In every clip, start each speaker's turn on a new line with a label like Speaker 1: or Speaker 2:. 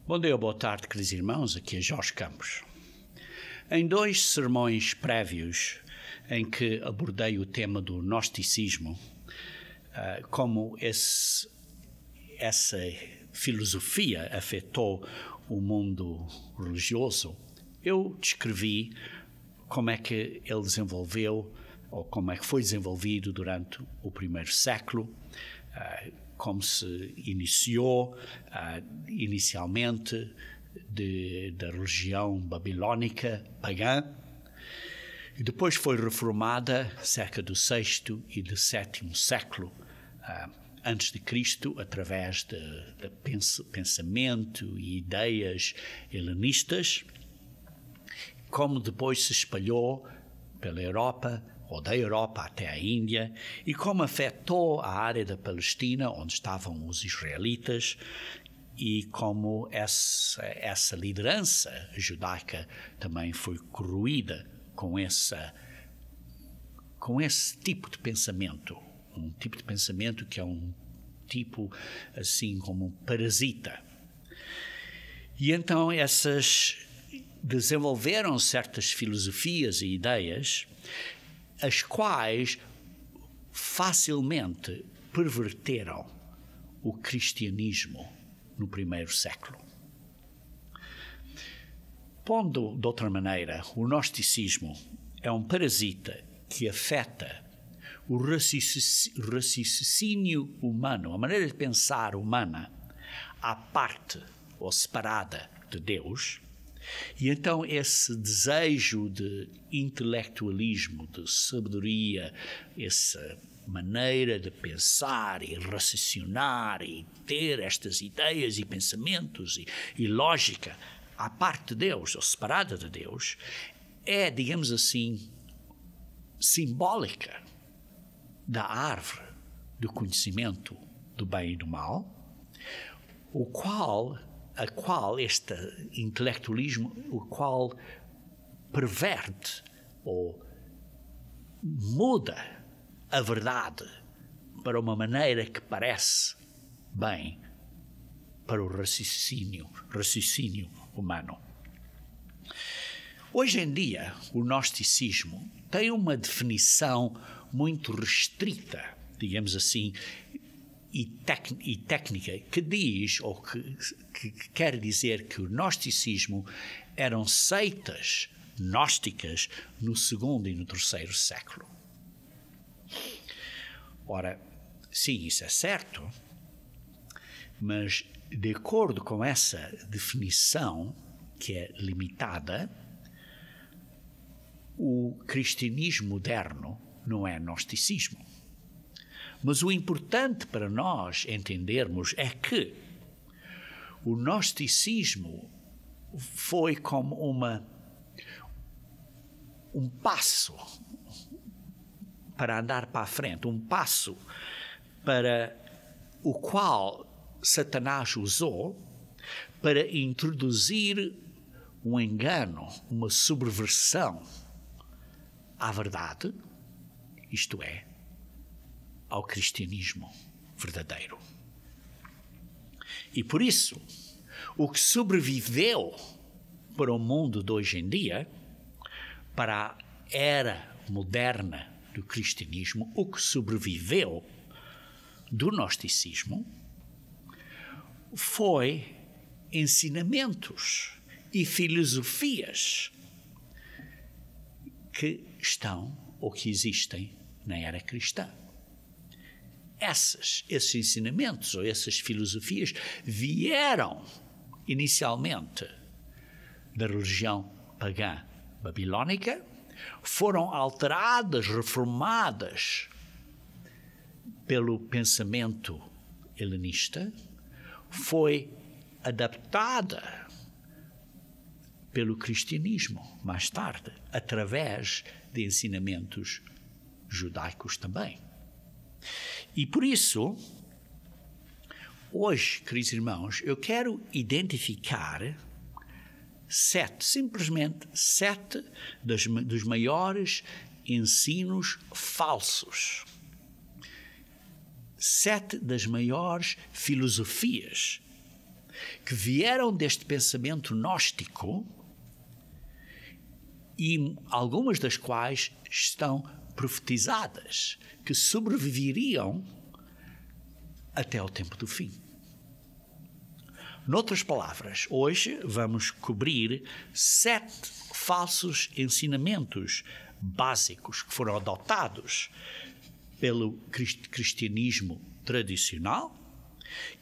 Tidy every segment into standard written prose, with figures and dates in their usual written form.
Speaker 1: Bom dia, boa tarde, queridos irmãos, aqui é Jorge Campos. Em 2 sermões prévios em que abordei o tema do gnosticismo, como essa filosofia afetou o mundo religioso, eu descrevi como é que ele desenvolveu, ou como é que foi desenvolvido durante o primeiro século, como se iniciou inicialmente da religião babilônica pagã e depois foi reformada cerca do 6º e do 7º século antes de Cristo, através de pensamento e ideias helenistas, como depois se espalhou pela Europa, ou da Europa até a Índia, e como afetou a área da Palestina, onde estavam os israelitas, e como essa liderança judaica também foi corroída com esse tipo de pensamento, um tipo de pensamento que é um tipo assim como um parasita. E então desenvolveram certas filosofias e ideias, as quais facilmente perverteram o cristianismo no primeiro século. Pondo de outra maneira, o gnosticismo é um parasita que afeta o raciocínio humano, a maneira de pensar humana, à parte ou separada de Deus. E então esse desejo de intelectualismo, de sabedoria, essa maneira de pensar e raciocinar e ter estas ideias e pensamentos e lógica à parte de Deus ou separada de Deus, é, digamos assim, simbólica da árvore do conhecimento do bem e do mal, a qual este intelectualismo, o qual perverte ou muda a verdade para uma maneira que parece bem para o raciocínio humano. Hoje em dia, o gnosticismo tem uma definição muito restrita, digamos assim, e técnica, que diz, ou que quer dizer que o gnosticismo eram seitas gnósticas no 2º e no 3º século. Ora, sim, isso é certo, mas de acordo com essa definição, que é limitada, o cristianismo moderno não é gnosticismo. Mas o importante para nós entendermos é que o gnosticismo foi como um passo para andar para a frente, um passo para o qual Satanás usou para introduzir um engano, uma subversão à verdade, isto é, ao cristianismo verdadeiro. E por isso, o que sobreviveu para o mundo de hoje em dia, para a era moderna do cristianismo, o que sobreviveu do gnosticismo foi ensinamentos e filosofias que estão ou que existem na era cristã. Esses ensinamentos ou essas filosofias vieram inicialmente da religião pagã babilônica, foram alteradas, reformadas pelo pensamento helenista, foi adaptada pelo cristianismo mais tarde, através de ensinamentos judaicos também. E por isso, hoje, queridos irmãos, eu quero identificar simplesmente sete dos maiores ensinos falsos. 7 das maiores filosofias que vieram deste pensamento gnóstico e algumas das quais estão profetizadas, que sobreviveriam até ao tempo do fim. Noutras palavras, hoje vamos cobrir 7 falsos ensinamentos básicos que foram adotados pelo cristianismo tradicional,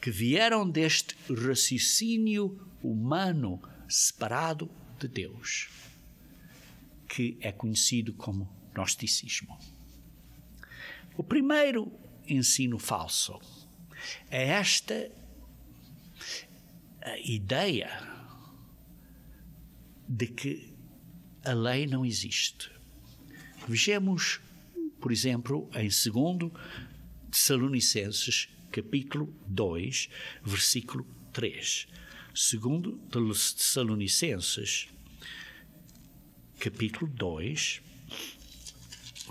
Speaker 1: que vieram deste raciocínio humano separado de Deus, que é conhecido como gnosticismo. O primeiro ensino falso é esta a ideia de que a lei não existe. Vejamos, por exemplo, em 2 Tessalonicenses, capítulo 2, versículo 3. 2 Tessalonicenses, capítulo 2,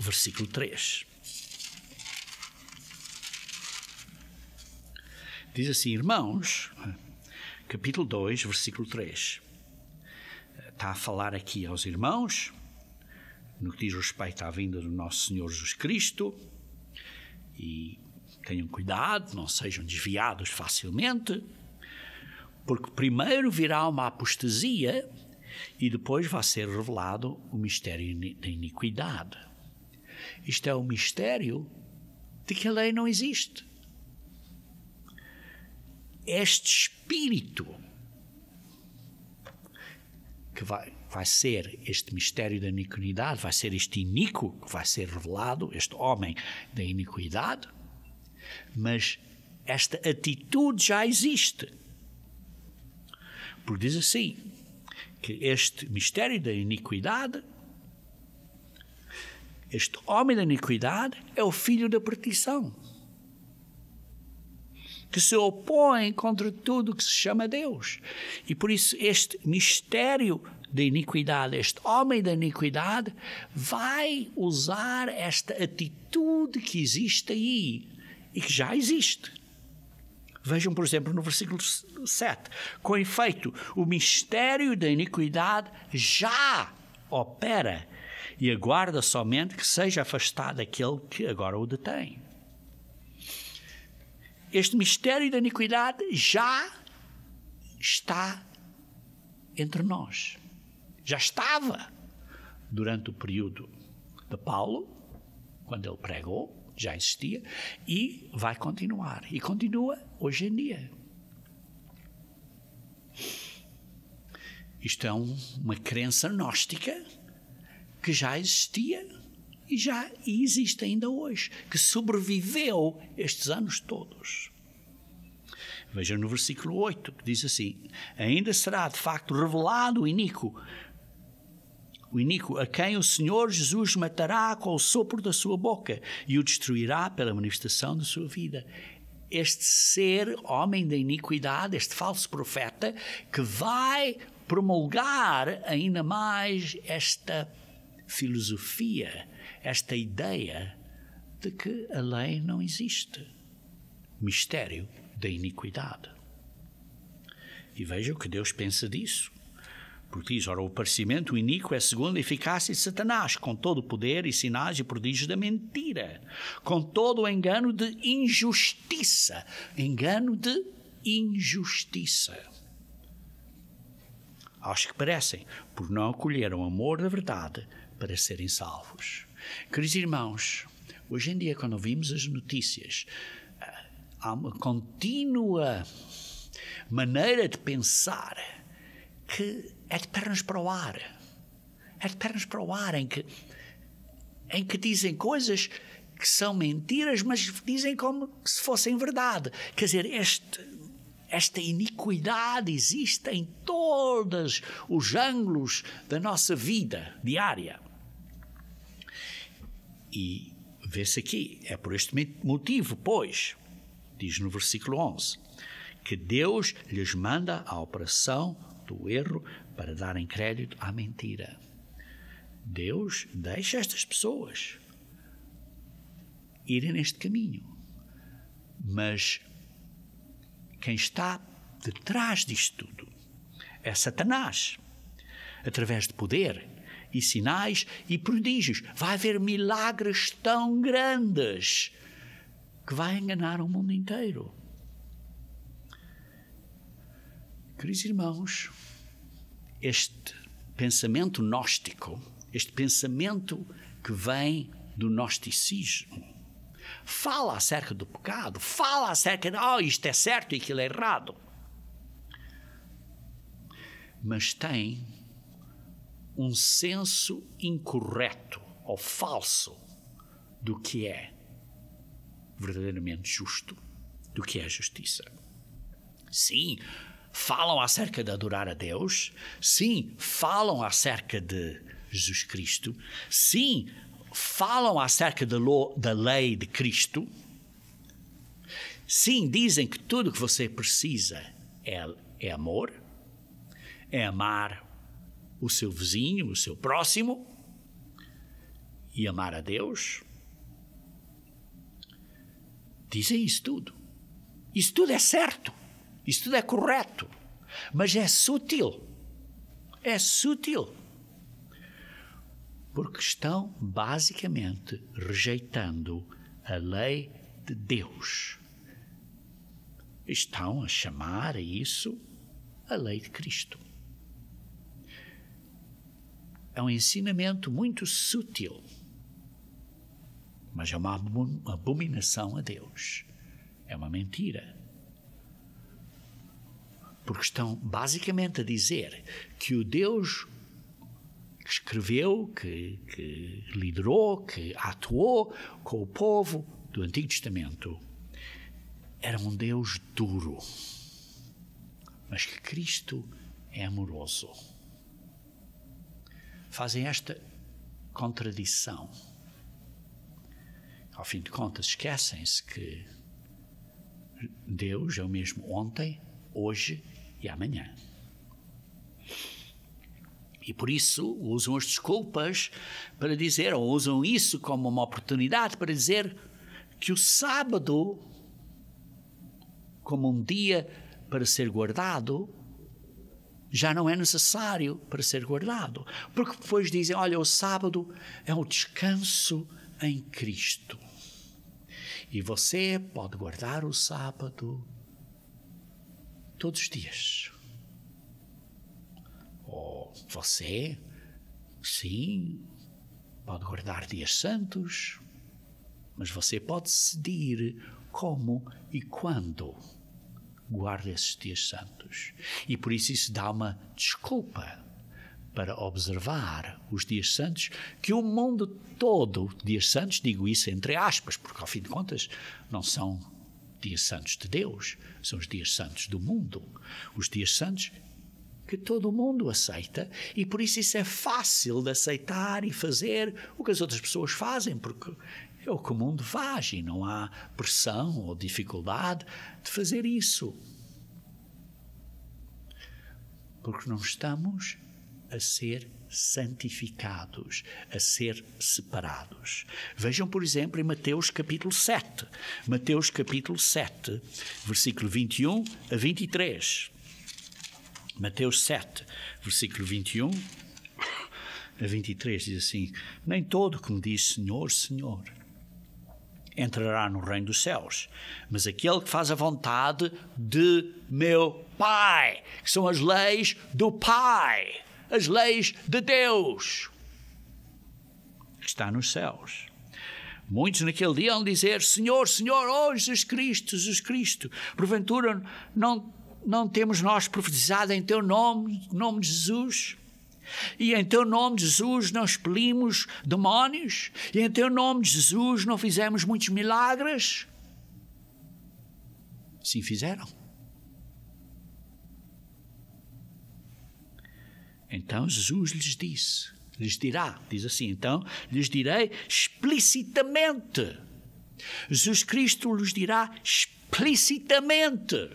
Speaker 1: versículo 3. Diz assim, irmãos, capítulo 2, versículo 3. Está a falar aqui aos irmãos, no que diz respeito à vinda do nosso Senhor Jesus Cristo, e tenham cuidado, não sejam desviados facilmente, porque primeiro virá uma apostasia e depois vai ser revelado o mistério da iniquidade. Isto é o mistério de que a lei não existe. Este espírito que vai ser este mistério da iniquidade, vai ser este iníquo que vai ser revelado, este homem da iniquidade, mas esta atitude já existe. Porque diz assim, que este mistério da iniquidade, este homem da iniquidade é o filho da perdição, que se opõe contra tudo o que se chama Deus. E por isso este mistério da iniquidade, este homem da iniquidade, vai usar esta atitude que existe aí e que já existe. Vejam, por exemplo, no versículo 7. Com efeito, o mistério da iniquidade já opera e aguarda somente que seja afastado aquele que agora o detém. Este mistério da iniquidade já está entre nós. Já estava durante o período de Paulo, quando ele pregou, já existia, e vai continuar. E continua hoje em dia. Isto é uma crença gnóstica que já existia e existe ainda hoje, que sobreviveu estes anos todos. Vejam no versículo 8, que diz assim, ainda será de facto revelado o iníquo a quem o Senhor Jesus matará com o sopro da sua boca e o destruirá pela manifestação da sua vida. Este ser, homem da iniquidade, este falso profeta, que vai promulgar ainda mais esta filosofia, esta ideia de que a lei não existe. Mistério da iniquidade. E vejam o que Deus pensa disso. Porque diz, ora, o aparecimento iníquo é segundo a eficácia de Satanás, com todo o poder e sinais e prodígios da mentira, com todo o engano de injustiça. Engano de injustiça. Aos que perecem, por não acolheram o amor da verdade para serem salvos. Queridos irmãos, hoje em dia, quando ouvimos as notícias, há uma contínua maneira de pensar que é de pernas para o ar. É de pernas para o ar, em que dizem coisas que são mentiras, mas dizem como se fossem verdade. Quer dizer, esta iniquidade existe em todos os ângulos da nossa vida diária. E vê-se aqui, é por este motivo, pois, diz no versículo 11, que Deus lhes manda a operação do erro para darem crédito à mentira. Deus deixa estas pessoas irem neste caminho. Mas quem está detrás disto tudo é Satanás, através de poder e sinais e prodígios. Vai haver milagres tão grandes que vai enganar o mundo inteiro. Queridos irmãos, este pensamento gnóstico, este pensamento que vem do gnosticismo, fala acerca do pecado, fala acerca de isto é certo e aquilo é errado. Mas tem um senso incorreto ou falso do que é verdadeiramente justo, do que é justiça. Sim, falam acerca de adorar a Deus. Sim, falam acerca de Jesus Cristo. Sim, falam acerca da lei de Cristo. Sim, dizem que tudo o que você precisa é amor, é amar o seu vizinho, o seu próximo e amar a Deus. Dizem isso tudo. Isso tudo é certo. Isso tudo é correto. Mas é sutil. É sutil. Porque estão basicamente rejeitando a lei de Deus. Estão a chamar a isso a lei de Cristo. É um ensinamento muito sutil, mas é uma abominação a Deus. É uma mentira. Porque estão basicamente a dizer que o Deus que escreveu, que liderou, que atuou com o povo do Antigo Testamento era um Deus duro, mas que Cristo é amoroso. Fazem esta contradição. Ao fim de contas, esquecem-se que Deus é o mesmo ontem, hoje e amanhã. E por isso usam as desculpas para dizer, ou usam isso como uma oportunidade para dizer que o sábado, como um dia para ser guardado, já não é necessário para ser guardado. Porque depois dizem, olha, o sábado é o descanso em Cristo. E você pode guardar o sábado todos os dias. Ou você, sim, pode guardar dias santos, mas você pode decidir como e quando guarda esses dias santos. E por isso dá uma desculpa para observar os dias santos que o mundo todo, dias santos, digo isso entre aspas, porque ao fim de contas não são dias santos de Deus, são os dias santos do mundo. Os dias santos que todo o mundo aceita, e por isso é fácil de aceitar e fazer o que as outras pessoas fazem, porque é o que o mundo faz e não há pressão ou dificuldade de fazer isso. Porque não estamos a ser santificados, a ser separados. Vejam, por exemplo, em Mateus capítulo 7. Mateus capítulo 7, versículo 21 a 23. Mateus 7, versículo 21 a 23 diz assim: nem todo que me diz Senhor, Senhor entrará no reino dos céus, mas aquele que faz a vontade de meu Pai, que são as leis do Pai, as leis de Deus, que está nos céus. Muitos naquele dia vão dizer: Senhor, Senhor, oh Jesus Cristo, porventura não temos nós profetizado em teu nome de Jesus? E em teu nome de Jesus não expelimos demónios? E em teu nome de Jesus não fizemos muitos milagres? Sim, fizeram. Então Jesus lhes dirá, diz assim, então lhes direi explicitamente. Jesus Cristo lhes dirá explicitamente: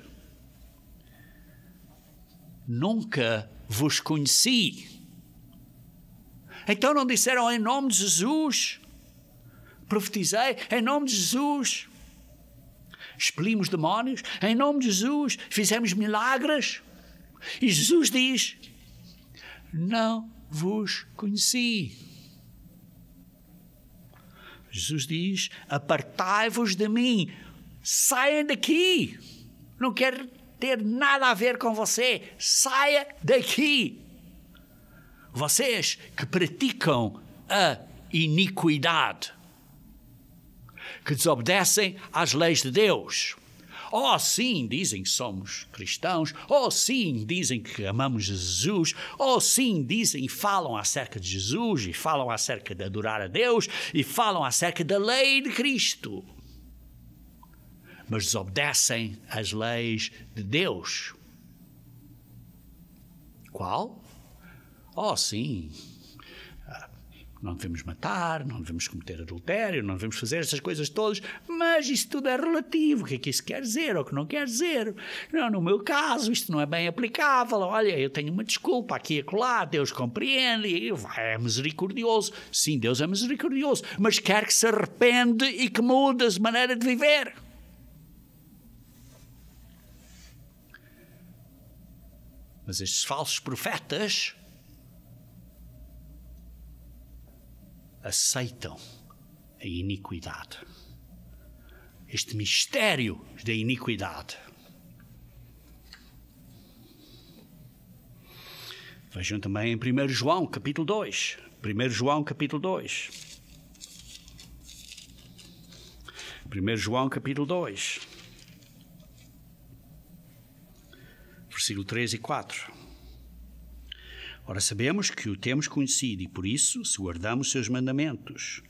Speaker 1: nunca vos conheci. Então não disseram em nome de Jesus? Profetizei em nome de Jesus? expelimos demónios, em nome de Jesus fizemos milagres. E Jesus diz: não vos conheci. Jesus diz: apartai-vos de mim, saiam daqui, não quero ter nada a ver com você, saia daqui. Vocês que praticam a iniquidade, que desobedecem às leis de Deus. Oh, sim, dizem que somos cristãos. Oh, sim, dizem que amamos Jesus. Oh, sim, dizem e falam acerca de Jesus, e falam acerca de adorar a Deus, e falam acerca da lei de Cristo. Mas desobedecem às leis de Deus. Qual? Oh, sim. Não devemos matar, não devemos cometer adultério, não devemos fazer essas coisas todas, mas isso tudo é relativo. O que é que isso quer dizer ou o que não quer dizer? Não, no meu caso, isto não é bem aplicável. Olha, eu tenho uma desculpa aqui e acolá, Deus compreende e é misericordioso. Sim, Deus é misericordioso, mas quer que se arrepende e que mude a maneira de viver. Mas estes falsos profetas aceitam a iniquidade, este mistério da iniquidade. Vejam também em 1 João capítulo 2. 1 João capítulo 2. 1 João capítulo 2. Versículo 3 e 4. Ora, sabemos que o temos conhecido e, por isso, se guardamos seus mandamentos.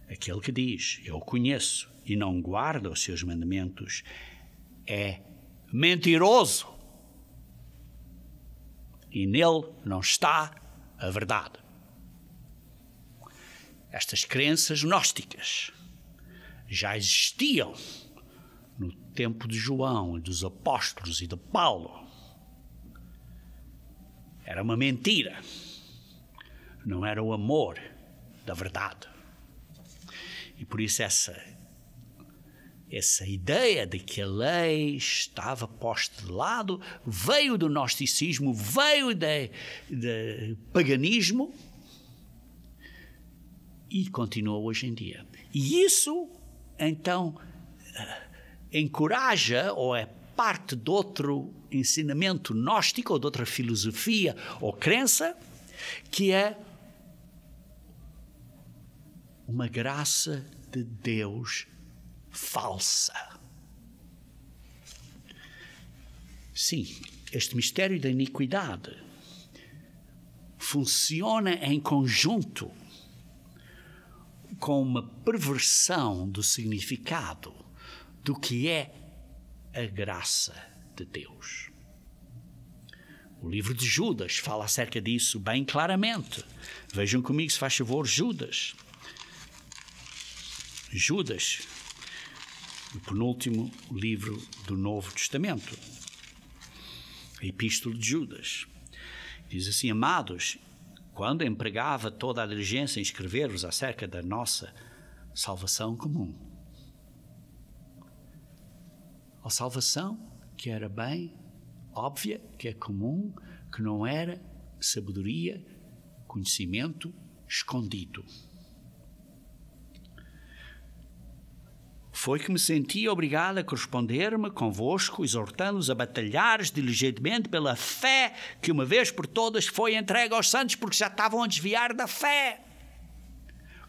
Speaker 1: Aquele que diz, eu o conheço, e não guarda os seus mandamentos, é mentiroso. E nele não está a verdade. Estas crenças gnósticas já existiam no tempo de João, dos apóstolos e de Paulo. Era uma mentira. Não era o amor da verdade. E por isso essa ideia de que a lei estava posta de lado veio do gnosticismo, veio do paganismo e continua hoje em dia. E isso, então, encoraja ou é parte de outro ensinamento gnóstico ou de outra filosofia ou crença, que é uma graça de Deus falsa. Sim, este mistério da iniquidade funciona em conjunto com uma perversão do significado do que é a graça de Deus. O livro de Judas fala acerca disso bem claramente. Vejam comigo, se faz favor, Judas. Judas, o penúltimo livro do Novo Testamento. A Epístola de Judas. Diz assim: amados, quando empregava toda a diligência em escrever-vos acerca da nossa salvação comum. A salvação que era bem óbvia, que é comum, que não era sabedoria, conhecimento escondido. Foi que me senti obrigado a corresponder-me convosco, exortando-os a batalhares diligentemente pela fé que uma vez por todas foi entregue aos santos, porque já estavam a desviar da fé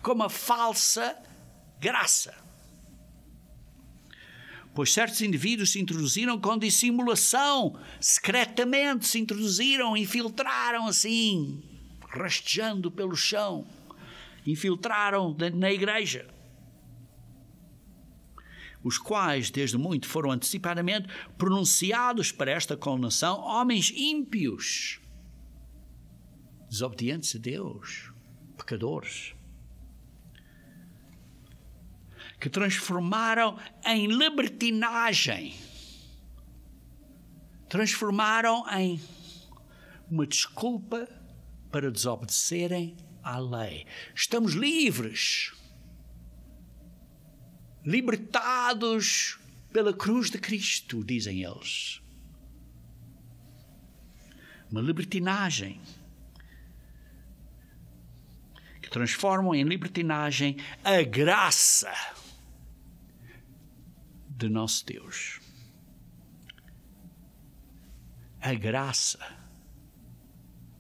Speaker 1: com uma falsa graça. Pois certos indivíduos se introduziram com dissimulação, secretamente se introduziram, infiltraram assim, rastejando pelo chão, infiltraram na igreja, os quais desde muito foram antecipadamente pronunciados para esta condenação, homens ímpios, desobedientes a Deus, pecadores, que transformaram em libertinagem, transformaram em uma desculpa para desobedecerem à lei. Estamos livres. libertados pela cruz de Cristo, dizem eles. Uma libertinagem que transformam em libertinagem a graça de nosso Deus. A graça.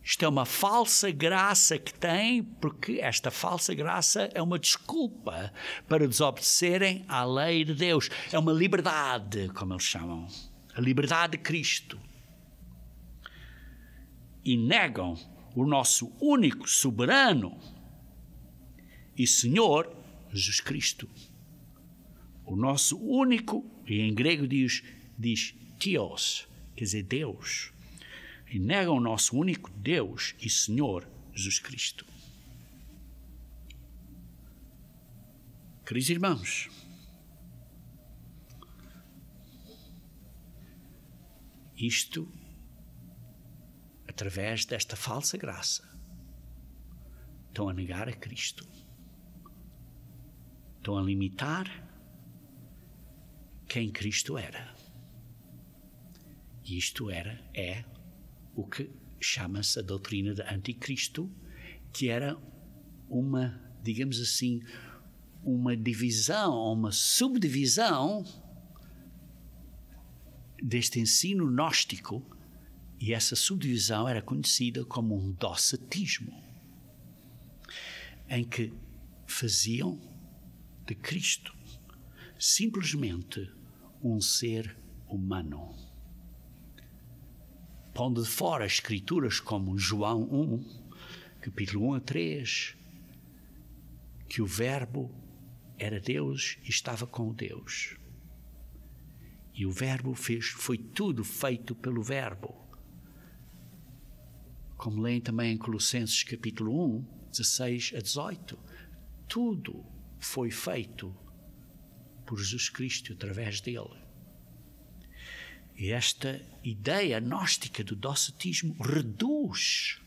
Speaker 1: Isto é uma falsa graça que tem, porque esta falsa graça é uma desculpa para desobedecerem à lei de Deus. É uma liberdade, como eles chamam. A liberdade de Cristo. E negam o nosso único soberano e Senhor, Jesus Cristo. O nosso único, e em grego diz Theos, quer dizer Deus. E negam o nosso único Deus e Senhor, Jesus Cristo. Queridos irmãos, isto, através desta falsa graça, estão a negar a Cristo. Estão a limitar quem Cristo era. E isto é o que chama-se a doutrina de anticristo, que era uma, digamos assim, uma divisão, uma subdivisão deste ensino gnóstico, e essa subdivisão era conhecida como um docetismo, em que faziam de Cristo simplesmente um ser humano. Pondo de fora escrituras como João 1, capítulo 1 a 3, que o Verbo era Deus e estava com Deus. E o Verbo foi tudo feito pelo Verbo. Como leem também em Colossenses capítulo 1, 16 a 18. Tudo foi feito por Jesus Cristo através dele. E esta ideia gnóstica do docetismo reduz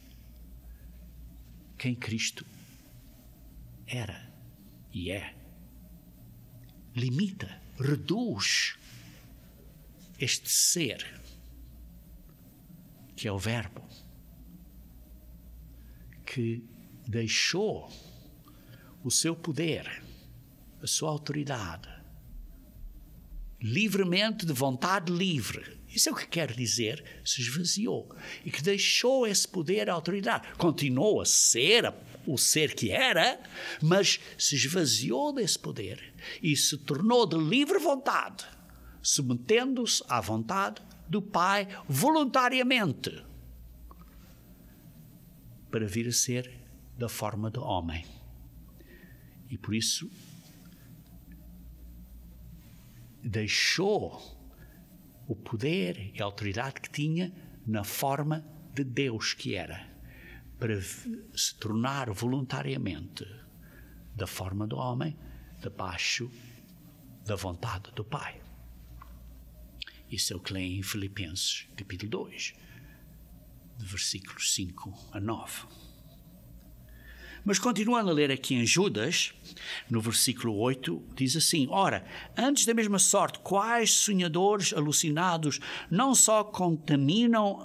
Speaker 1: quem Cristo era e é. Limita, reduz este ser que é o Verbo, que deixou o seu poder, a sua autoridade, livremente, de vontade livre. Isso é o que quer dizer, se esvaziou. E que deixou esse poder, a autoridade. Continuou a ser o ser que era, mas se esvaziou desse poder e se tornou de livre vontade, submetendo-se à vontade do Pai voluntariamente, para vir a ser da forma de homem. E por isso deixou o poder e a autoridade que tinha na forma de Deus que era, para se tornar voluntariamente da forma do homem, debaixo da vontade do Pai. Isso é o que lê em Filipenses, capítulo 2, de versículos 5 a 9. Mas continuando a ler aqui em Judas, no versículo 8, diz assim: Ora, antes da mesma sorte, quais sonhadores alucinados não só contaminam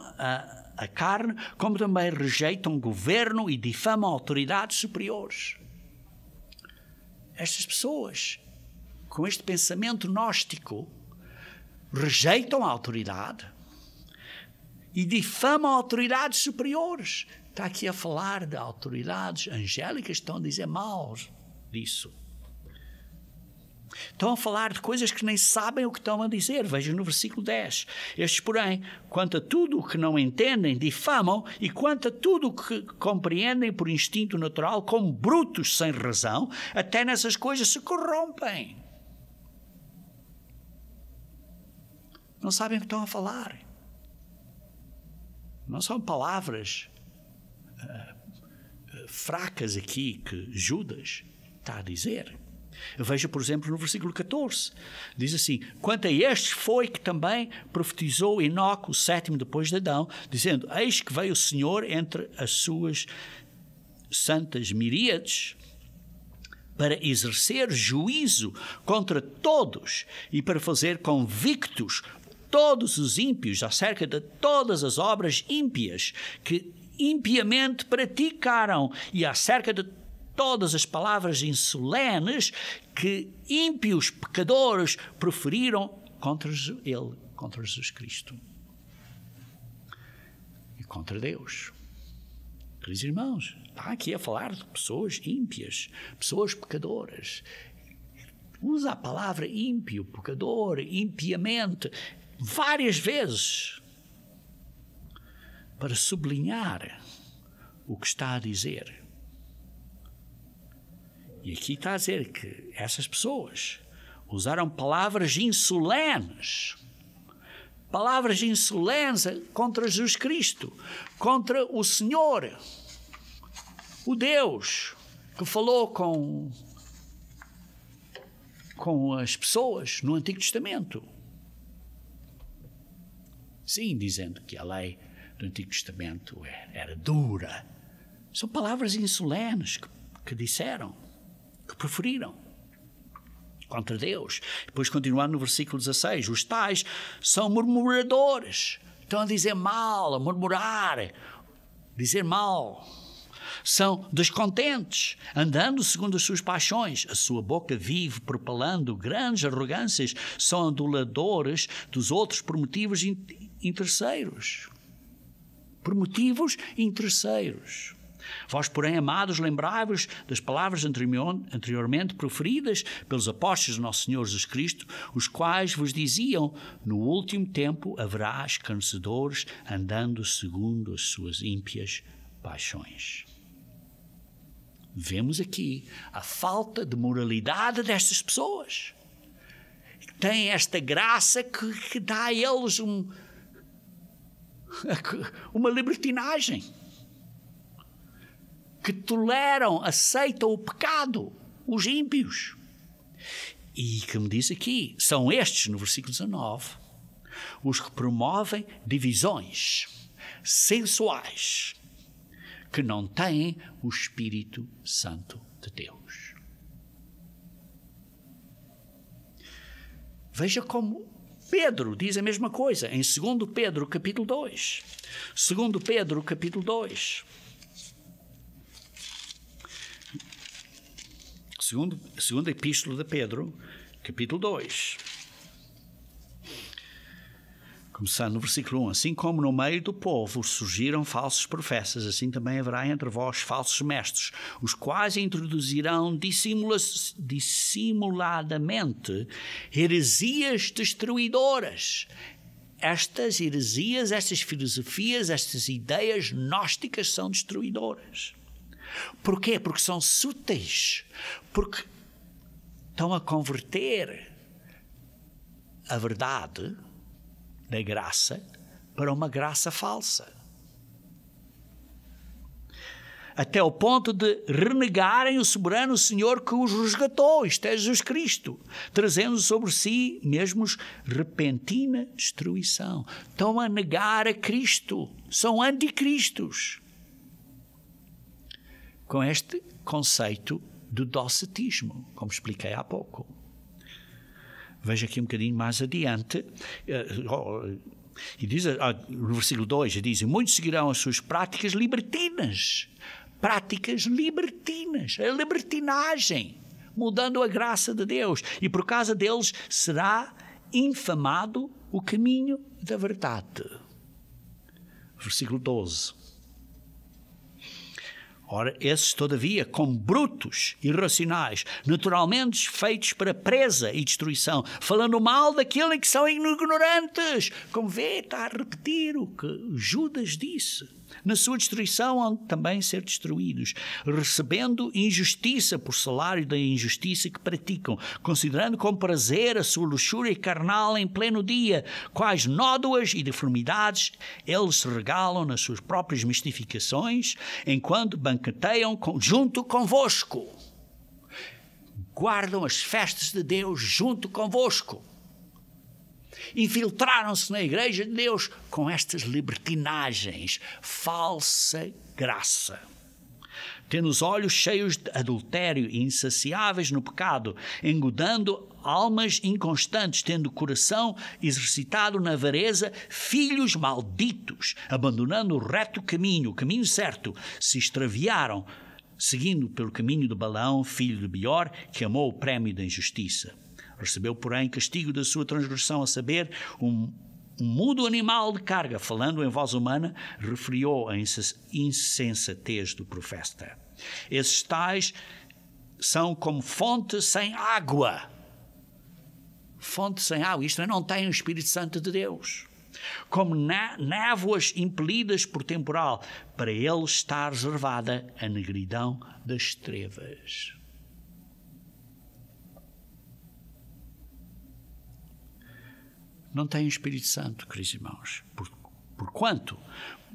Speaker 1: a carne, como também rejeitam governo e difamam autoridades superiores. Estas pessoas, com este pensamento gnóstico, rejeitam a autoridade e difamam autoridades superiores. Está aqui a falar de autoridades angélicas, estão a dizer mal disso. Estão a falar de coisas que nem sabem o que estão a dizer. Vejam no versículo 10. Estes, porém, quanto a tudo o que não entendem, difamam, e quanto a tudo o que compreendem por instinto natural, como brutos sem razão, até nessas coisas se corrompem. Não sabem o que estão a falar. Não são palavras fracas aqui que Judas está a dizer. Veja, por exemplo, no versículo 14. Diz assim: Quanto a estes foi que também profetizou Enoque, o sétimo depois de Adão, dizendo: Eis que veio o Senhor entre as suas santas miríades para exercer juízo contra todos e para fazer convictos todos os ímpios acerca de todas as obras ímpias que impiamente praticaram e acerca de todas as palavras insolenes que ímpios pecadores proferiram contra ele, contra Jesus Cristo e contra Deus. Queridos irmãos, está aqui a falar de pessoas ímpias, pessoas pecadoras. Usa a palavra ímpio, pecador, impiamente, várias vezes para sublinhar o que está a dizer. E aqui está a dizer que essas pessoas usaram palavras insolenes contra Jesus Cristo, contra o Senhor, o Deus que falou com as pessoas no Antigo Testamento. Sim, dizendo que a lei do Antigo Testamento era dura. São palavras insolenes que disseram, que proferiram contra Deus. Depois, continuando no versículo 16, os tais são murmuradores. Estão a dizer mal, a murmurar, dizer mal. São descontentes, andando segundo as suas paixões. A sua boca vive propalando grandes arrogâncias. São aduladores dos outros por motivos interesseiros. Por motivos interesseiros. Vós, porém, amados, lembrai-vos das palavras anteriormente proferidas pelos apóstolos do nosso Senhor Jesus Cristo, os quais vos diziam, no último tempo haverá escarnecedores andando segundo as suas ímpias paixões. Vemos aqui a falta de moralidade destas pessoas. Tem esta graça que dá a eles uma libertinagem. Que toleram, aceitam o pecado, os ímpios. E como diz aqui, são estes, no versículo 19, os que promovem divisões sensuais, que não têm o Espírito Santo de Deus. Veja como Pedro diz a mesma coisa em 2 Pedro capítulo 2. 2 Pedro capítulo 2. Segunda epístola de Pedro, capítulo 2. Começando no versículo 1. Assim como no meio do povo surgiram falsos profetas, assim também haverá entre vós falsos mestres, os quais introduzirão dissimuladamente heresias destruidoras. Estas heresias, estas filosofias, estas ideias gnósticas são destruidoras. Porquê? Porque são sutis, porque estão a converter a verdade da graça para uma graça falsa. Até o ponto de renegarem o soberano Senhor que os resgatou, isto é Jesus Cristo, trazendo sobre si mesmos repentina destruição. Estão a negar a Cristo, são anticristos. Com este conceito do docetismo, como expliquei há pouco. Veja aqui um bocadinho mais adiante, e diz, no versículo 2, diz, muitos seguirão as suas práticas libertinas, a libertinagem, mudando a graça de Deus, e por causa deles será infamado o caminho da verdade. Versículo 12. Ora, esses, todavia, como brutos, irracionais, naturalmente feitos para presa e destruição, falando mal daquele em que são ignorantes. Como vê, está a repetir o que Judas disse. Na sua destruição hão também ser destruídos, recebendo injustiça por salário da injustiça que praticam, considerando com prazer a sua luxúria carnal em pleno dia, quais nódoas e deformidades eles se regalam nas suas próprias mistificações, enquanto banqueteiam junto convosco. Guardam as festas de Deus junto convosco. Infiltraram-se na igreja de Deus com estas libertinagens, falsa graça. tendo os olhos cheios de adultério e insaciáveis no pecado, engodando almas inconstantes, tendo o coração exercitado na avareza, filhos malditos, abandonando o reto caminho, o caminho certo, se extraviaram, seguindo pelo caminho de Balaão, filho de Beor, que amou o prémio da injustiça. Recebeu, porém, castigo da sua transgressão, a saber, um mudo animal de carga, falando em voz humana, referiu a insensatez do profeta. Esses tais são como fonte sem água. Fonte sem água, isto é, não tem o Espírito Santo de Deus. Como névoas impelidas por temporal, para ele está reservada a negridão das trevas. Não tem o Espírito Santo, queridos irmãos. Porquanto,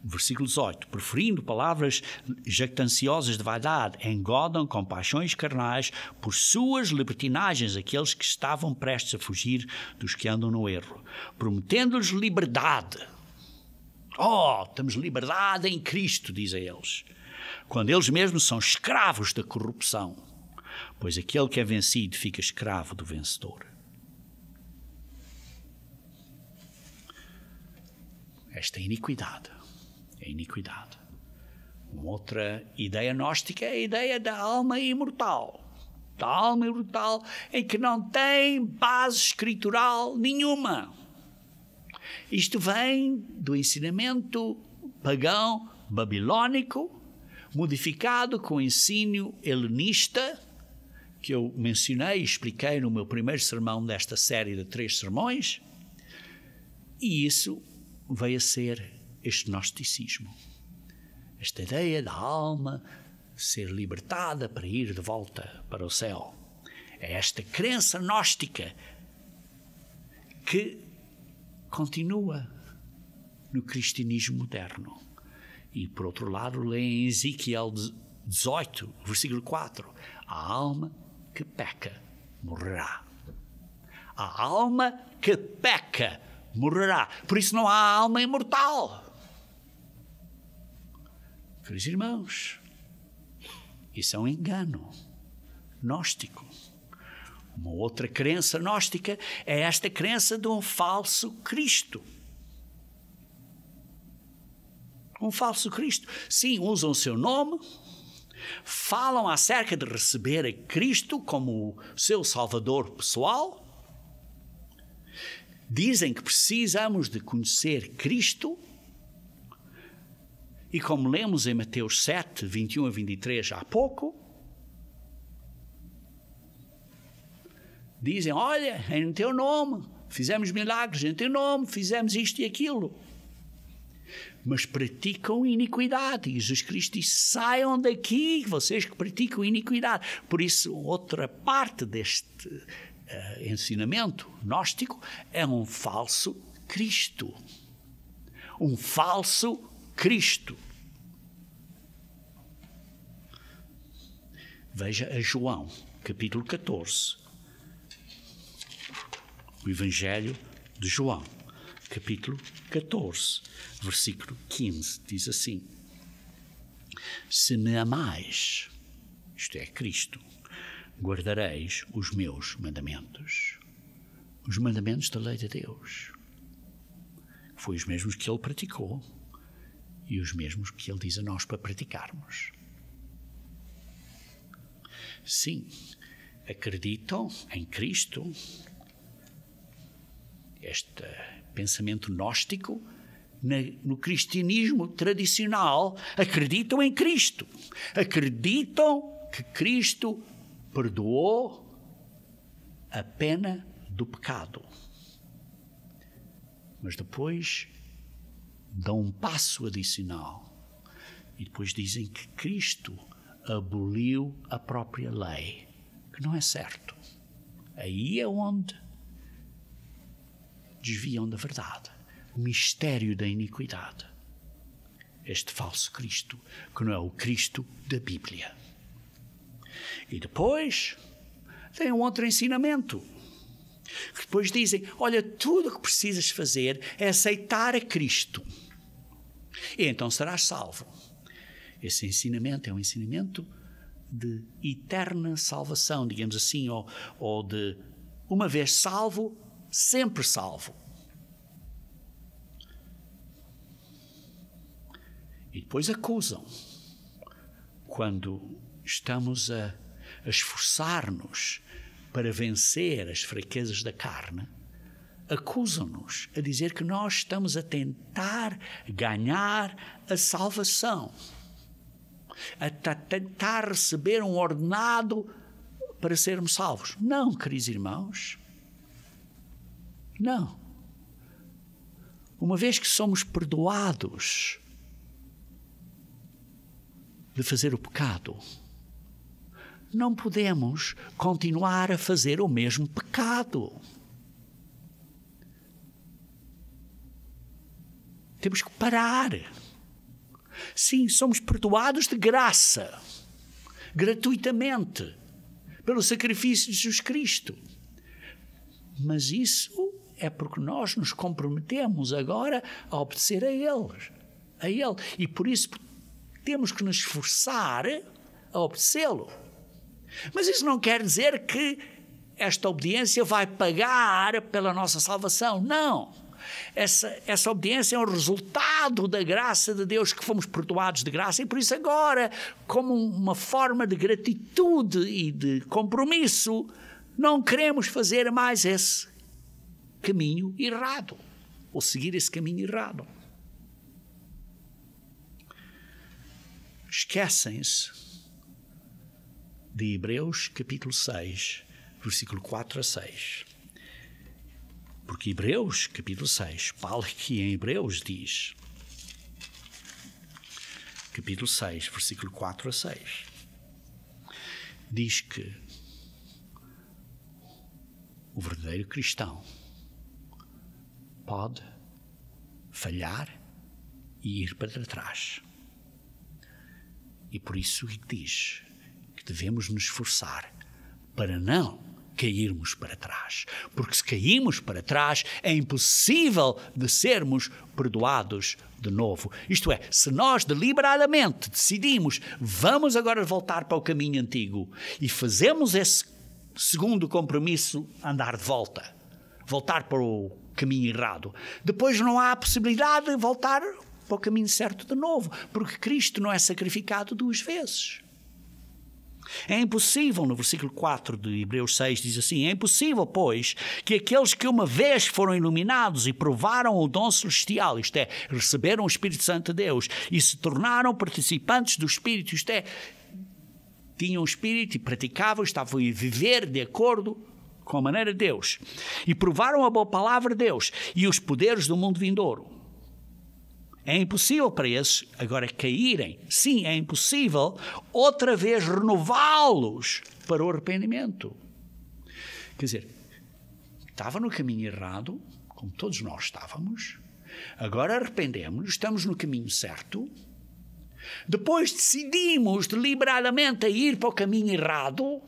Speaker 1: versículo 18, preferindo palavras jactanciosas de vaidade, engodam com paixões carnais por suas libertinagens aqueles que estavam prestes a fugir dos que andam no erro, prometendo-lhes liberdade. Temos liberdade em Cristo, dizem eles, quando eles mesmos são escravos da corrupção, pois aquele que é vencido fica escravo do vencedor. Esta é iniquidade. É iniquidade. Uma outra ideia gnóstica é a ideia da alma imortal. Da alma imortal em que não tem base escritural nenhuma. Isto vem do ensinamento pagão babilônico, modificado com o ensino helenista, que eu mencionei e expliquei no meu primeiro sermão desta série de 3 sermões, e isso veio a ser este gnosticismo. Esta ideia da alma ser libertada para ir de volta para o céu. É esta crença gnóstica que continua no cristianismo moderno. E, por outro lado, lê em Ezequiel 18, versículo 4, a alma que peca morrerá. A alma que peca morrerá. Por isso não há alma imortal. Queridos irmãos, isso é um engano gnóstico. Uma outra crença gnóstica é esta crença de um falso Cristo. Um falso Cristo. Sim, usam o seu nome, falam acerca de receber a Cristo como o seu Salvador pessoal, dizem que precisamos de conhecer Cristo, e como lemos em Mateus 7, 21 a 23 há pouco, dizem, olha, em teu nome, fizemos milagres em teu nome, fizemos isto e aquilo. Mas praticam iniquidade. E Jesus Cristo diz, saiam daqui, vocês que praticam iniquidade. Por isso, outra parte deste ensinamento gnóstico é um falso Cristo. Um falso Cristo. Veja a João, capítulo 14. O Evangelho de João, capítulo 14, versículo 15, diz assim: se me amais, isto é, Cristo, guardareis os meus mandamentos. Os mandamentos da lei de Deus. Foi os mesmos que ele praticou e os mesmos que ele diz a nós para praticarmos. Sim, acreditam em Cristo. Este pensamento gnóstico, no cristianismo tradicional, acreditam em Cristo. Acreditam que Cristo perdoou a pena do pecado. Mas depois dão um passo adicional e depois dizem que Cristo aboliu a própria lei, que não é certo. Aí é onde desviam da verdade, o mistério da iniquidade. Este falso Cristo, que não é o Cristo da Bíblia. E depois tem um outro ensinamento, que depois dizem, olha, tudo o que precisas fazer é aceitar a Cristo, e então serás salvo. Esse ensinamento é um ensinamento de eterna salvação, digamos assim, ou de uma vez salvo, sempre salvo. E depois acusam, quando estamos a esforçar-nos para vencer as fraquezas da carne, acusam-nos a dizer que nós estamos a tentar ganhar a salvação, a tentar receber um ordenado para sermos salvos. Não, queridos irmãos, não. Uma vez que somos perdoados de fazer o pecado, não podemos continuar a fazer o mesmo pecado. Temos que parar. Sim, somos perdoados de graça, gratuitamente, pelo sacrifício de Jesus Cristo. Mas isso é porque nós nos comprometemos agora a obedecer a Ele. E por isso temos que nos esforçar a obedecê-lo. Mas isso não quer dizer que esta obediência vai pagar pela nossa salvação. Não. Essa obediência é um resultado da graça de Deus, que fomos perdoados de graça, e por isso agora, como uma forma de gratitude e de compromisso, não queremos fazer mais esse caminho errado, ou seguir esse caminho errado. Esquecem-se de Hebreus capítulo 6, versículo 4 a 6. Porque Hebreus capítulo 6, Paulo aqui em Hebreus diz, capítulo 6, versículo 4 a 6, diz que o verdadeiro cristão pode falhar e ir para trás. E por isso diz que devemos nos esforçar para não cairmos para trás. Porque se caímos para trás, é impossível de sermos perdoados de novo. Isto é, se nós deliberadamente decidimos, vamos agora voltar para o caminho antigo, e fazemos esse segundo compromisso, andar de volta, voltar para o caminho errado, depois não há possibilidade de voltar para o caminho certo de novo, porque Cristo não é sacrificado duas vezes. É impossível, no versículo 4 de Hebreus 6 diz assim, é impossível, pois, que aqueles que uma vez foram iluminados e provaram o dom celestial, isto é, receberam o Espírito Santo de Deus e se tornaram participantes do Espírito, isto é, tinham o Espírito e praticavam, estavam a viver de acordo com a maneira de Deus, e provaram a boa palavra de Deus e os poderes do mundo vindouro. É impossível para esses agora caírem. Sim, é impossível outra vez renová-los para o arrependimento. Quer dizer, estava no caminho errado, como todos nós estávamos, agora arrependemos-nos, estamos no caminho certo, depois decidimos deliberadamente a ir para o caminho errado,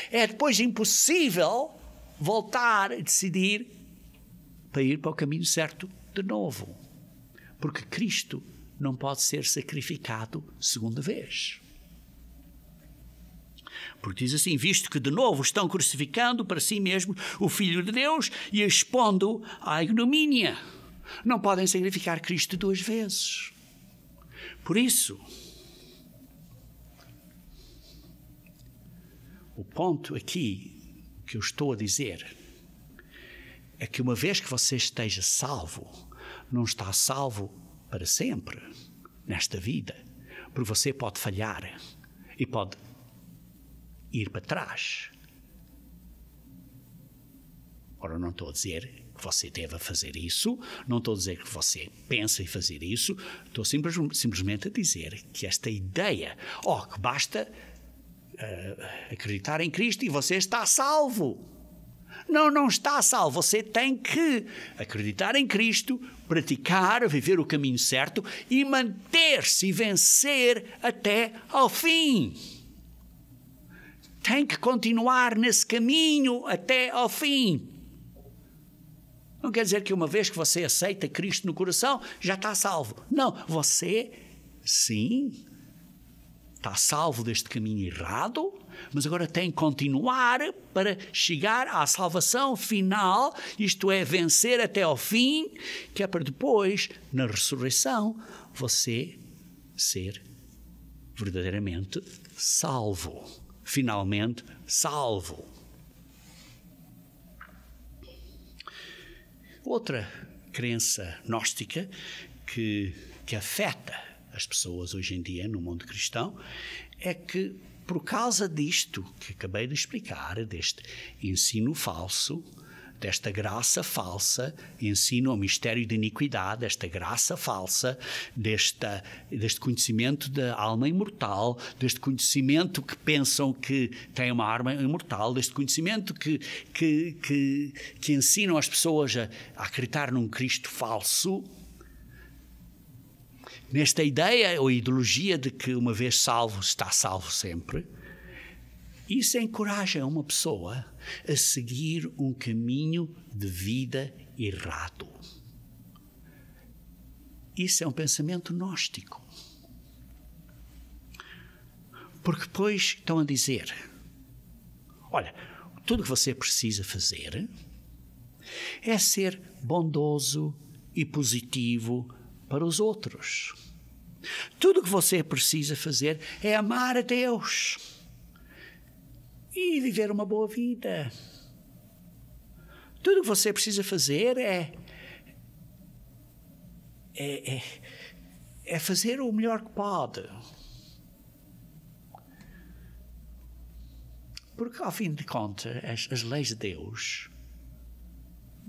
Speaker 1: é depois impossível voltar a decidir para ir para o caminho certo de novo. Porque Cristo não pode ser sacrificado segunda vez. Porque diz assim, visto que de novo estão crucificando para si mesmo o Filho de Deus e expondo à ignomínia. Não podem sacrificar Cristo duas vezes. Por isso, o ponto aqui que eu estou a dizer é que uma vez que você esteja salvo, não está salvo para sempre nesta vida, porque você pode falhar e pode ir para trás. Ora, não estou a dizer que você deva fazer isso, não estou a dizer que você pensa em fazer isso, estou simplesmente a dizer que esta ideia, que basta acreditar em Cristo e você está salvo. Não está salvo. Você tem que acreditar em Cristo, praticar, viver o caminho certo e manter-se e vencer até ao fim. Tem que continuar nesse caminho até ao fim. Não quer dizer que uma vez que você aceita Cristo no coração, já está salvo. Não, você, sim, está salvo deste caminho errado, mas agora tem que continuar para chegar à salvação final, isto é, vencer até ao fim, que é para depois, na ressurreição, você ser verdadeiramente salvo. Finalmente salvo. Outra crença gnóstica que afeta as pessoas hoje em dia no mundo cristão é que, por causa disto que acabei de explicar, deste ensino falso, desta graça falsa, ensino ao mistério de iniquidade, desta graça falsa, deste conhecimento da alma imortal, deste conhecimento que pensam que tem uma alma imortal, deste conhecimento que ensinam as pessoas a acreditar num Cristo falso, nesta ideia ou ideologia de que uma vez salvo está salvo sempre. Isso encoraja uma pessoa a seguir um caminho de vida errado. Isso é um pensamento gnóstico. Porque depois estão a dizer, olha, tudo o que você precisa fazer é ser bondoso e positivo para os outros. Tudo o que você precisa fazer é amar a Deus e viver uma boa vida. Tudo o que você precisa fazer é fazer o melhor que pode. Porque, ao fim de contas, as leis de Deus,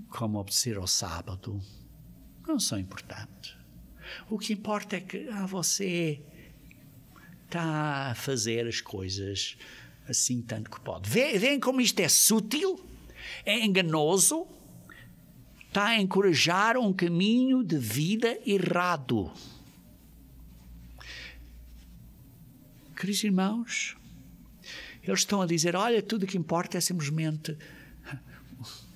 Speaker 1: como obedecer ao sábado, não são importantes. O que importa é que você está a fazer as coisas assim tanto que pode. Veem como isto é sutil, é enganoso, está a encorajar um caminho de vida errado. Queridos irmãos, eles estão a dizer, olha, tudo o que importa é simplesmente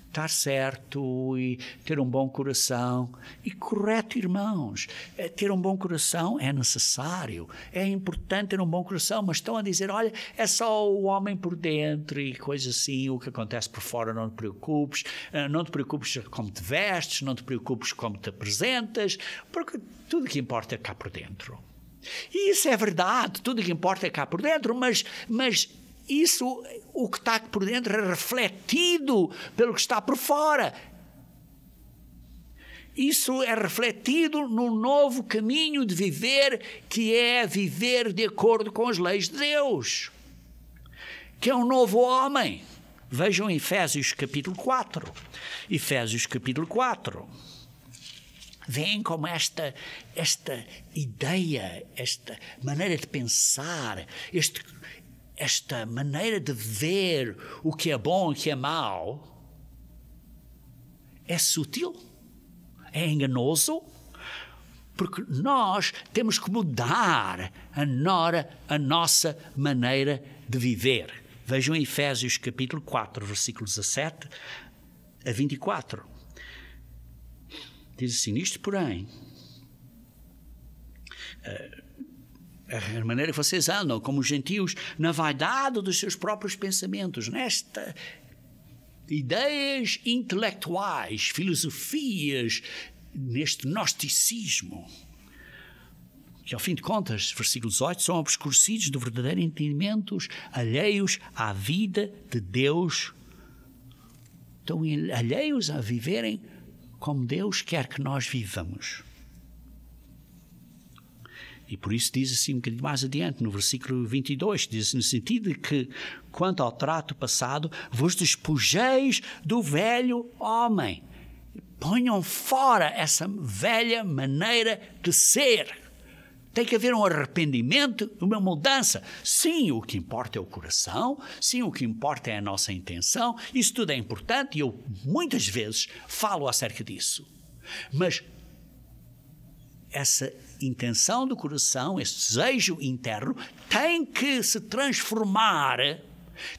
Speaker 1: estar certo e ter um bom coração. E correto, irmãos, ter um bom coração é necessário, é importante ter um bom coração, mas estão a dizer, olha, é só o homem por dentro e coisas assim, o que acontece por fora não te preocupes, não te preocupes como te vestes, não te preocupes como te apresentas, porque tudo o que importa é cá por dentro. E isso é verdade, tudo o que importa é cá por dentro, mas isso, o que está por dentro é refletido pelo que está por fora. Isso é refletido no novo caminho de viver, que é viver de acordo com as leis de Deus, que é um novo homem. Vejam Efésios capítulo 4. Efésios capítulo 4. Veem como esta ideia, esta maneira de pensar, esta maneira de ver o que é bom e o que é mau é sutil, é enganoso, porque nós temos que mudar a nossa maneira de viver. Vejam Efésios capítulo 4, versículos 17 a 24. Diz assim, isto porém, a maneira que vocês andam como gentios na vaidade dos seus próprios pensamentos, nesta ideias intelectuais, filosofias, neste gnosticismo, que ao fim de contas, versículo 18, são obscurecidos do verdadeiro entendimento, alheios à vida de Deus, estão alheios a viverem como Deus quer que nós vivamos. E por isso diz assim um bocadinho mais adiante, no versículo 22, diz no sentido de que, quanto ao trato passado, vos despojeis do velho homem. Ponham fora essa velha maneira de ser. Tem que haver um arrependimento, uma mudança. Sim, o que importa é o coração, sim, o que importa é a nossa intenção, isso tudo é importante e eu muitas vezes falo acerca disso. Mas essa intenção do coração, esse desejo interno, tem que se transformar,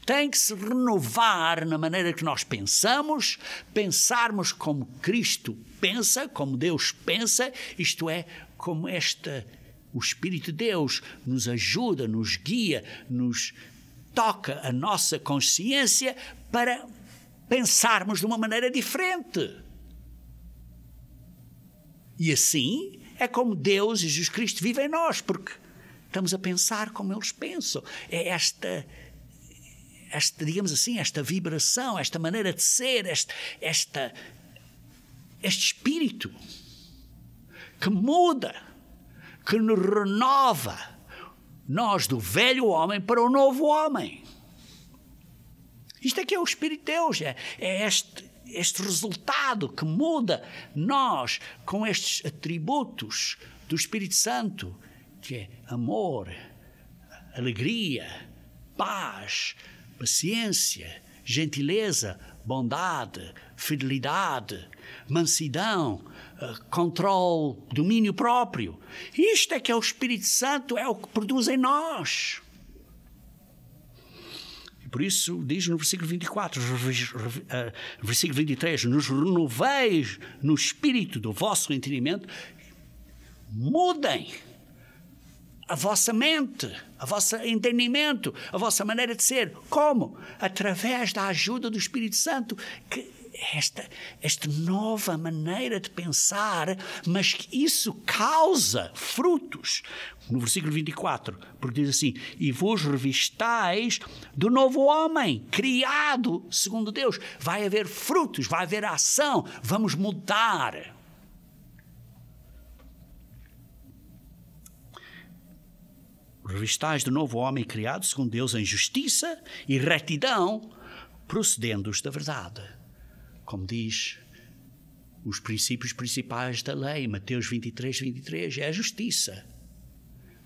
Speaker 1: tem que se renovar na maneira que nós pensamos, pensarmos como Cristo pensa, como Deus pensa, isto é, como esta o Espírito de Deus nos ajuda, nos guia, nos toca a nossa consciência para pensarmos de uma maneira diferente. E assim é como Deus e Jesus Cristo vivem em nós, porque estamos a pensar como eles pensam. É esta, digamos assim, esta vibração, esta maneira de ser, este espírito que muda, que nos renova nós do velho homem para o novo homem. Isto é que é o Espírito de Deus, é este resultado que muda nós com estes atributos do Espírito Santo, que é amor, alegria, paz, paciência, gentileza, bondade, fidelidade, mansidão, controle, domínio próprio. Isto é que é o Espírito Santo, é o que produz em nós. E por isso diz no versículo 24, versículo 23, nos renoveis no espírito do vosso entendimento, mudem a vossa mente, o vosso entendimento, a vossa maneira de ser. Como? Através da ajuda do Espírito Santo, que esta nova maneira de pensar, mas que isso causa frutos. No versículo 24, porque diz assim, e vos revistais do novo homem, criado segundo Deus. Vai haver frutos, vai haver ação, vamos mudar. Revistais do novo homem criado segundo Deus em justiça e retidão, procedendo-os da verdade. Como diz os princípios principais da lei, Mateus 23, é a justiça.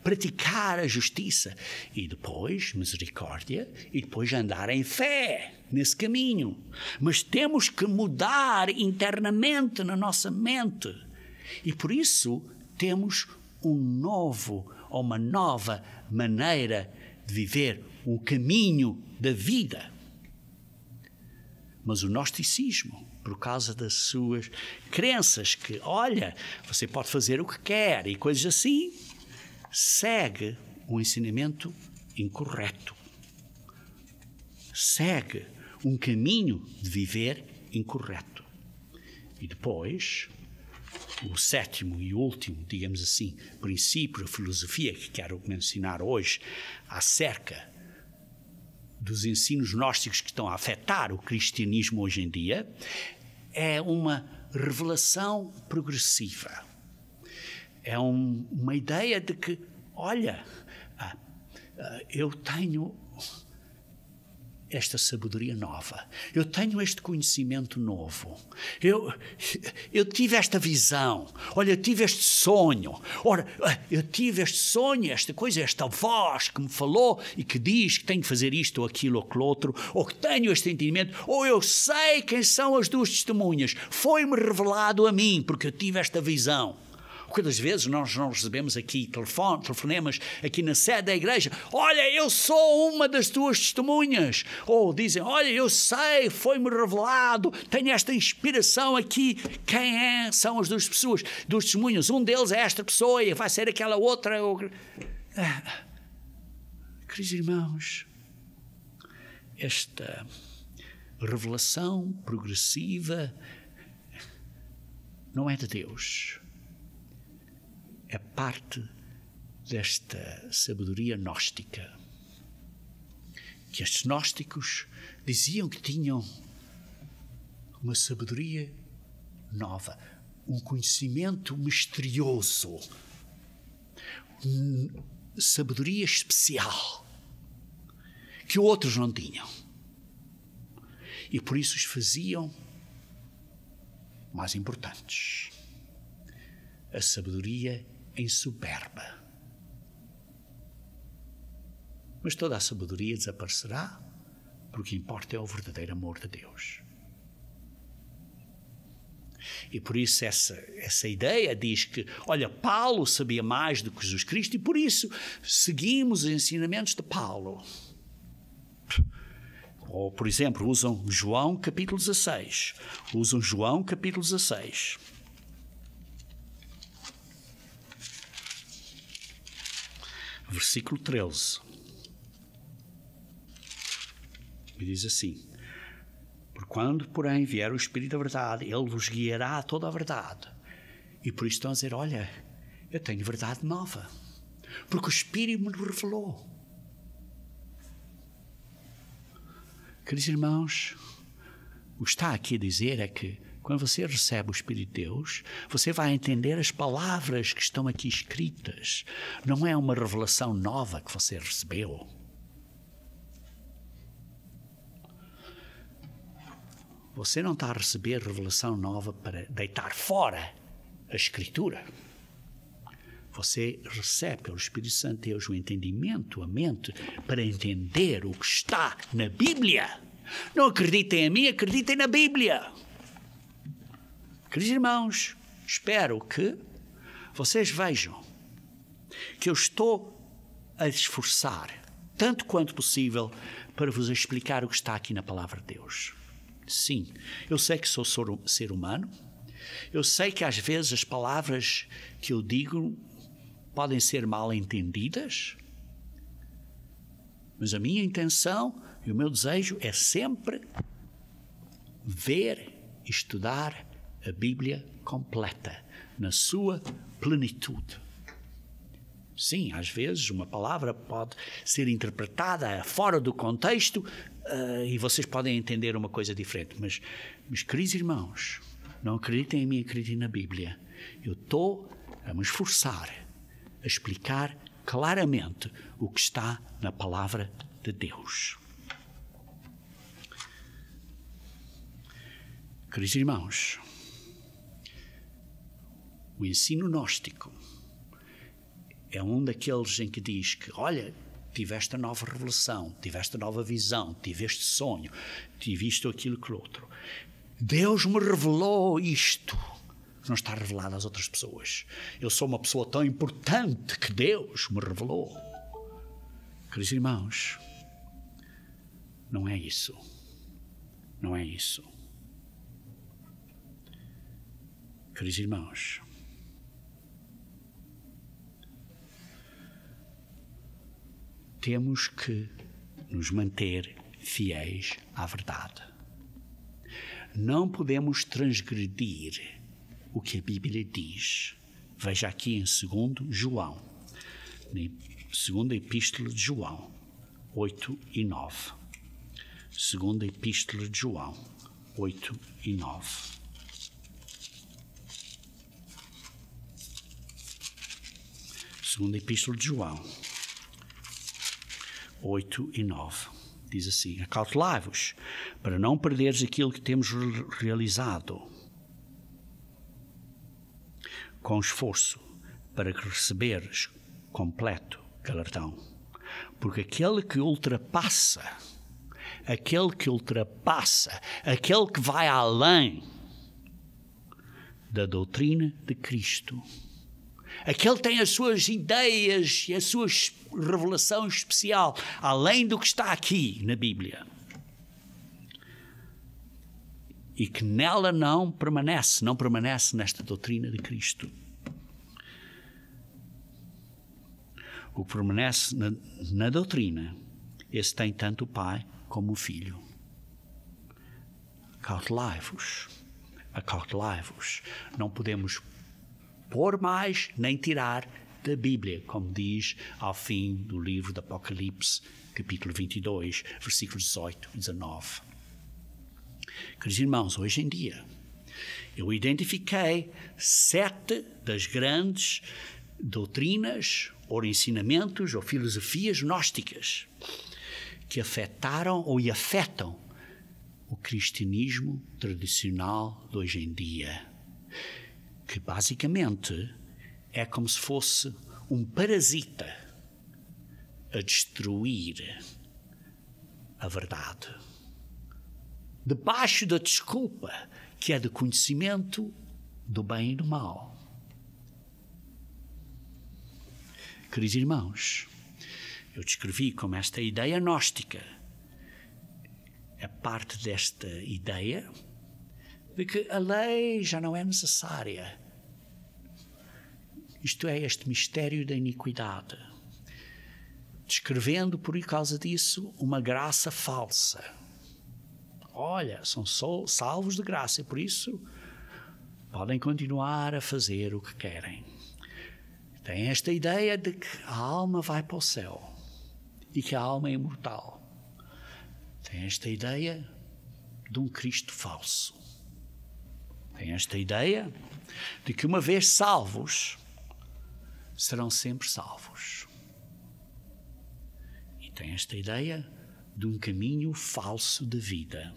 Speaker 1: Praticar a justiça. E depois misericórdia, e depois andar em fé nesse caminho. Mas temos que mudar internamente na nossa mente. E por isso temos uma nova maneira de viver, um caminho da vida. Mas o gnosticismo, por causa das suas crenças, que, olha, você pode fazer o que quer e coisas assim, segue um ensinamento incorreto. Segue um caminho de viver incorreto. E depois, o sétimo e último, digamos assim, princípio da filosofia que quero mencionar hoje acerca dos ensinos gnósticos que estão a afetar o cristianismo hoje em dia, é uma revelação progressiva. É uma ideia de que, olha, eu tenho esta sabedoria nova, eu tenho este conhecimento novo, eu tive esta visão, olha, eu tive este sonho, ora, eu tive este sonho, esta coisa, esta voz que me falou e que diz que tenho que fazer isto ou aquilo ou aquilo outro, ou que tenho este entendimento, ou eu sei quem são as duas testemunhas, foi-me revelado a mim porque eu tive esta visão. Quantas vezes nós não recebemos aqui telefonemas aqui na sede da igreja, olha, eu sou uma das tuas testemunhas, ou dizem, olha, eu sei, foi-me revelado, tenho esta inspiração aqui, quem são as duas pessoas, duas testemunhas, um deles é esta pessoa e vai ser aquela outra. Queridos irmãos, esta revelação progressiva não é de Deus. É parte desta sabedoria gnóstica, que estes gnósticos diziam que tinham uma sabedoria nova, um conhecimento misterioso, sabedoria especial, que outros não tinham. E por isso os faziam mais importantes. A sabedoria em soberba. Mas toda a sabedoria desaparecerá, porque o que importa é o verdadeiro amor de Deus. E por isso essa ideia diz que, olha, Paulo sabia mais do que Jesus Cristo e por isso seguimos os ensinamentos de Paulo. Ou, por exemplo, usam João capítulo 16. Usam João capítulo 16. versículo 13. E diz assim: por quando, porém, vier o Espírito da verdade, ele vos guiará a toda a verdade. E por isso estão a dizer: olha, eu tenho verdade nova, porque o Espírito me revelou. Queridos irmãos, o que está aqui a dizer é que quando você recebe o Espírito de Deus, você vai entender as palavras que estão aqui escritas. Não é uma revelação nova que você recebeu. Você não está a receber revelação nova para deitar fora a Escritura. Você recebe pelo Espírito Santo de Deus o entendimento, a mente, para entender o que está na Bíblia. Não acreditem em mim, acreditem na Bíblia. Queridos irmãos, espero que vocês vejam que eu estou a esforçar, tanto quanto possível, para vos explicar o que está aqui na Palavra de Deus. Sim, eu sei que sou ser humano, eu sei que às vezes as palavras que eu digo podem ser mal entendidas, mas a minha intenção e o meu desejo é sempre ver e estudar a Bíblia completa, na sua plenitude. Sim, às vezes uma palavra pode ser interpretada fora do contexto e vocês podem entender uma coisa diferente. Mas queridos irmãos, não acreditem em mim, acreditem na Bíblia. Eu estou a me esforçar a explicar claramente o que está na Palavra de Deus. Queridos irmãos, o ensino gnóstico é um daqueles em que diz que, olha, tiveste a nova revelação, tiveste a nova visão, tiveste sonho, tiveste aquilo que outro. Deus me revelou isto. Não está revelado às outras pessoas. Eu sou uma pessoa tão importante que Deus me revelou. Queridos irmãos, não é isso. Não é isso. Queridos irmãos, temos que nos manter fiéis à verdade. Não podemos transgredir o que a Bíblia diz. Veja aqui em 2 João, na segunda epístola de João, 8 e 9. Segunda epístola de João, 8 e 9. Segunda epístola de João, 8 e 9. Diz assim: acautelai-vos para não perderes aquilo que temos realizado com esforço, para que receberes completo galardão. Porque aquele que ultrapassa, aquele que vai além da doutrina de Cristo, aquele tem as suas ideias e a sua revelação especial, além do que está aqui na Bíblia, e que nela não permanece nesta doutrina de Cristo. O que permanece na doutrina, esse tem tanto o Pai como o Filho. Acautelai-vos. Não podemos pôr mais nem tirar da Bíblia, como diz ao fim do livro do Apocalipse, capítulo 22, versículos 18 e 19. Queridos irmãos, hoje em dia, eu identifiquei 7 das grandes doutrinas, ou ensinamentos, ou filosofias gnósticas que afetaram ou afetam o cristianismo tradicional de hoje em dia, que basicamente é como se fosse um parasita a destruir a verdade, debaixo da desculpa que é de conhecimento do bem e do mal. Queridos irmãos, eu descrevi como esta ideia gnóstica é parte desta ideia de que a lei já não é necessária. Isto é, este mistério da iniquidade. descrevendo por causa disso uma graça falsa. Olha, são salvos de graça e por isso podem continuar a fazer o que querem. Tem esta ideia de que a alma vai para o céu e que a alma é imortal. Tem esta ideia de um Cristo falso. Tem esta ideia de que uma vez salvos, serão sempre salvos. E tem esta ideia de um caminho falso de vida.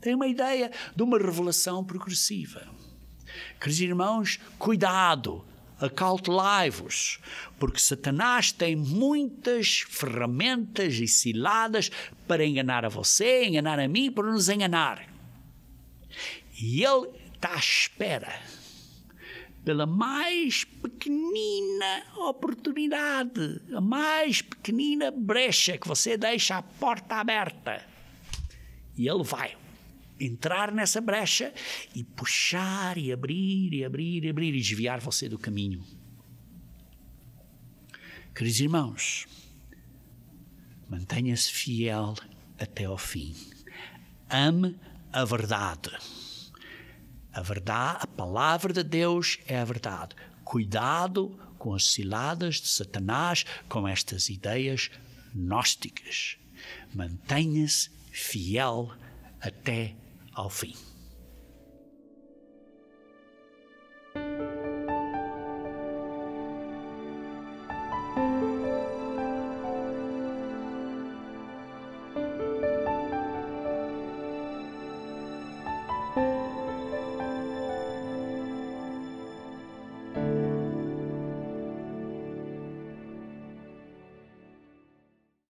Speaker 1: Tem uma ideia de uma revelação progressiva. Queridos irmãos, cuidado, acautelai-vos, porque Satanás tem muitas ferramentas e ciladas para enganar a você, enganar a mim, para nos enganar. E ele está à espera pela mais pequenina oportunidade, a mais pequenina brecha que você deixa a porta aberta. E ele vai entrar nessa brecha e puxar e abrir e abrir e abrir e desviar você do caminho. Queridos irmãos, mantenha-se fiel até ao fim. Ame a verdade. A verdade, a palavra de Deus é a verdade. Cuidado com as ciladas de Satanás, com estas ideias gnósticas. Mantenha-se fiel até ao fim.